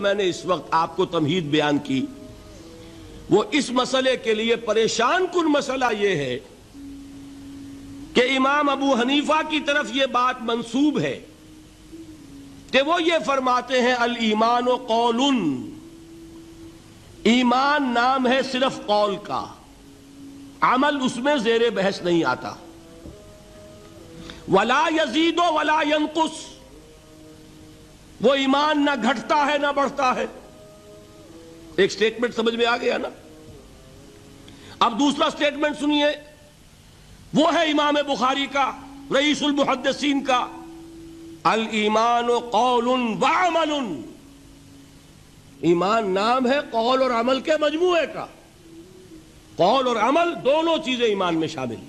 میں نے اس وقت آپ کو تمہید بیان کی وہ اس مسئلے کے لیے پریشان کن مسئلہ یہ ہے کہ امام ابو حنیفہ کی طرف یہ بات منسوب ہے کہ وہ یہ فرماتے ہیں الایمان قول، ایمان نام ہے صرف قول کا، عمل اس میں زیر بحث نہیں آتا، ولا یزید ولا ینقص، وہ ایمان نہ گھٹتا ہے نہ بڑھتا ہے۔ ایک سٹیٹمنٹ سمجھ میں آ گیا نا؟ اب دوسرا سٹیٹمنٹ سنیے، وہ ہے امام بخاری کا، رئیس المحدثین کا، الایمان قول وعمل، ایمان نام ہے قول اور عمل کے مجموعے کا، قول اور عمل دونوں چیزیں ایمان میں شامل،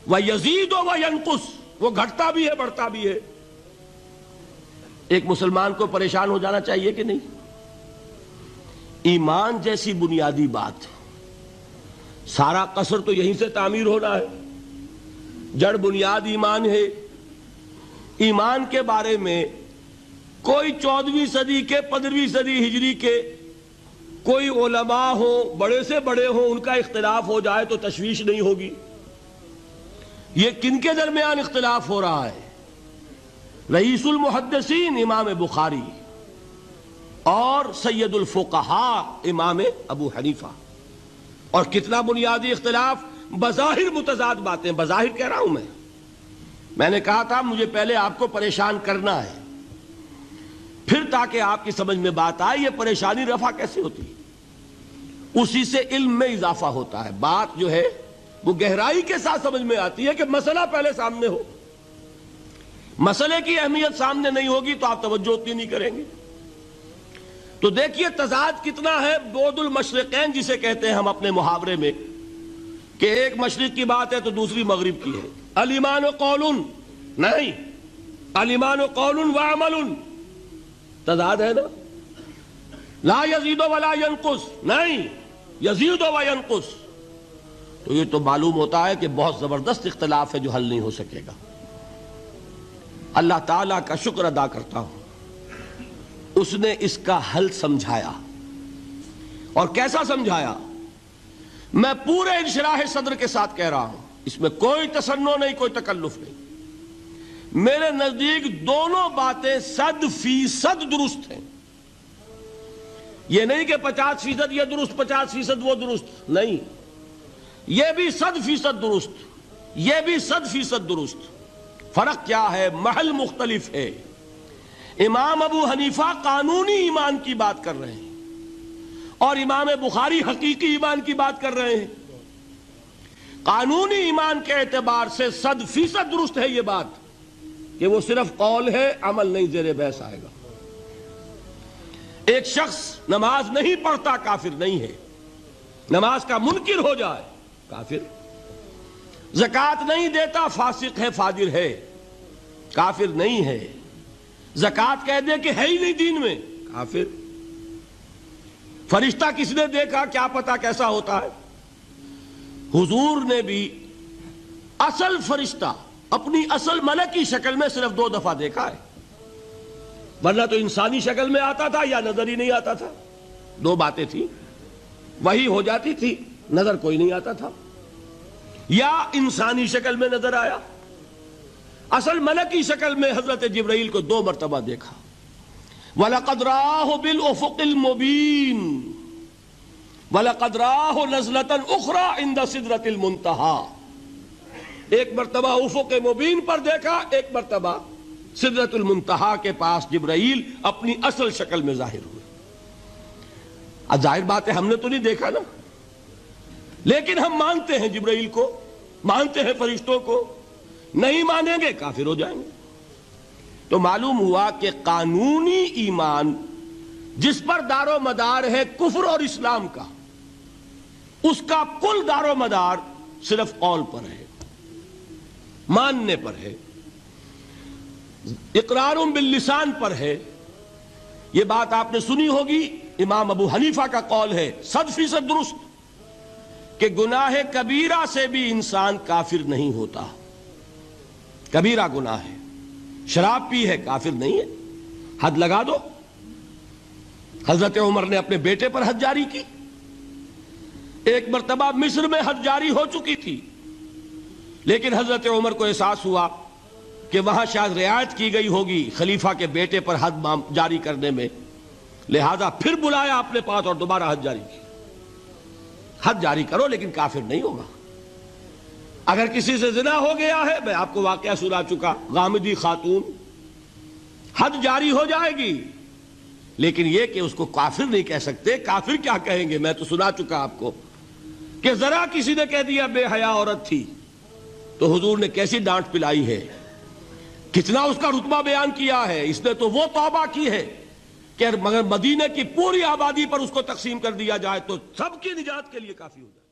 وَيَزِيدُ وَيَنْقُصُ، وہ گھٹتا بھی ہے بڑھتا بھی ہے۔ ایک مسلمان کو پریشان ہو جانا چاہیے کہ نہیں؟ ایمان جیسی بنیادی بات، سارا قصر تو یہیں سے تعمیر ہونا ہے، جڑ بنیاد ایمان ہے۔ ایمان کے بارے میں کوئی 14ویں صدی کے 15ویں صدی ہجری کے کوئی علماء ہوں، بڑے سے بڑے ہوں، ان کا اختلاف ہو جائے تو تشویش نہیں ہوگی۔ یہ کن کے درمیان اختلاف ہو رہا ہے؟ رئیس المحدثین امام بخاری اور سید الفقہاء امام ابو حنیفہ، اور کتنا بنیادی اختلاف، بظاہر متضاد باتیں، بظاہر کہہ رہا ہوں میں نے کہا تھا مجھے پہلے آپ کو پریشان کرنا ہے، پھر تاکہ آپ کی سمجھ میں بات آئے یہ پریشانی رفع کیسے ہوتی ہے، اسی سے علم میں اضافہ ہوتا ہے، بات جو ہے وہ گہرائی کے ساتھ سمجھ میں آتی ہے کہ مسئلہ پہلے سامنے ہو۔ مسئلے کی اہمیت سامنے نہیں ہوگی تو آپ توجہ اتنی نہیں کریں گے۔ تو دیکھیے تضاد کتنا ہے، بعد المشرقین جسے کہتے ہیں ہم اپنے محاورے میں، کہ ایک مشرق کی بات ہے تو دوسری مغرب کی ہے۔ الایمان قول، نہیں، الایمان قول وعمل، تضاد ہے نا؟ لا یزید ولا ینقص، نہیں، یزید وینقص، تو یہ تو معلوم ہوتا ہے کہ بہت زبردست اختلاف ہے جو حل نہیں ہو سکے گا۔ اللہ تعالیٰ کا شکر ادا کرتا ہوں، اس نے اس کا حل سمجھایا، اور کیسا سمجھایا؟ میں پورے انشراح صدر کے ساتھ کہہ رہا ہوں، اس میں کوئی تصنع نہیں، کوئی تکلف نہیں۔ میرے نزدیک دونوں باتیں 100% درست ہیں، یہ نہیں کہ 50% یہ درست 50% وہ درست، نہیں، یہ بھی 100% درست، یہ بھی 100% درست۔ فرق کیا ہے؟ محل مختلف ہے۔ امام ابو حنیفہ قانونی ایمان کی بات کر رہے ہیں اور امام بخاری حقیقی ایمان کی بات کر رہے ہیں۔ قانونی ایمان کے اعتبار سے 100% درست ہے یہ بات کہ وہ صرف قول ہے، عمل نہیں زیر بحث آئے گا۔ ایک شخص نماز نہیں پڑھتا کافر نہیں ہے، نماز کا منکر ہو جائے کافر، زکوٰۃ نہیں دیتا فاسق ہے فاجر ہے، کافر نہیں ہے، زکوٰۃ کہہ دے کہ ہے ہی نہیں دین میں، کافر۔ فرشتہ کس نے دیکھا کیا پتا کیسا ہوتا ہے؟ حضور نے بھی اصل فرشتہ اپنی اصل ملکی شکل میں صرف 2 دفعہ دیکھا ہے، ورنہ تو انسانی شکل میں آتا تھا یا نظر ہی نہیں آتا تھا۔ 2 باتیں تھیں، وہی ہو جاتی تھی، نظر کوئی نہیں آتا تھا، یا انسانی شکل میں نظر آیا۔ اصل ملکی شکل میں حضرت جبرائیل کو 2 مرتبہ دیکھا۔ وَلَقَدْ رَآهُ بِالْأُفُقِ الْمُبِينِ وَلَقَدْ رَآهُ نَزْلَةً أُخْرَى عِنْدَ سِدْرَةِ الْمُنْتَهَى، ایک مرتبہ افق مبین پر دیکھا، ایک مرتبہ سدرۃ المنتہا کے پاس جبرائیل اپنی اصل شکل میں ظاہر ہوئے۔ اب ظاہر بات ہے ہم نے تو نہیں دیکھا نا، لیکن ہم مانتے ہیں جبرائیل کو، مانتے ہیں فرشتوں کو، نہیں مانیں گے کافر ہو جائیں گے۔ تو معلوم ہوا کہ قانونی ایمان جس پر دار و مدار ہے کفر اور اسلام کا، اس کا کل دار و مدار صرف قول پر ہے، ماننے پر ہے، اقرار باللسان پر ہے۔ یہ بات آپ نے سنی ہوگی، امام ابو حنیفہ کا قول ہے 100% درست کہ گناہ کبیرہ سے بھی انسان کافر نہیں ہوتا۔ کبیرہ گناہ ہے، شراب پی ہے کافر نہیں ہے، حد لگا دو، حضرت عمر نے اپنے بیٹے پر حد جاری کی. ایک مرتبہ مصر میں حد جاری ہو چکی تھی، لیکن حضرت عمر کو احساس ہوا کہ وہاں شاید رعایت کی گئی ہوگی خلیفہ کے بیٹے پر حد جاری کرنے میں، لہذا پھر بلایا اپنے پاس اور دوبارہ حد جاری کی. حد جاری کرو لیکن کافر نہیں ہوگا. اگر کسی سے زنا ہو گیا ہے، میں آپ کو واقعہ سنا چکا، غامدی خاتون، حد جاری ہو جائے گی، لیکن یہ کہ اس کو کافر نہیں کہہ سکتے. کافر کیا کہیں گے؟ میں تو سنا چکا آپ کو کہ ذرا کسی نے کہہ دیا بے حیا عورت تھی تو حضور نے کیسی ڈانٹ پلائی ہے، کتنا اس کا رتبہ بیان کیا ہے. اس نے تو وہ توبہ کی ہے کہ مگر مدینے کی پوری آبادی پر اس کو تقسیم کر دیا جائے تو سب کی نجات کے لیے کافی ہو جائے.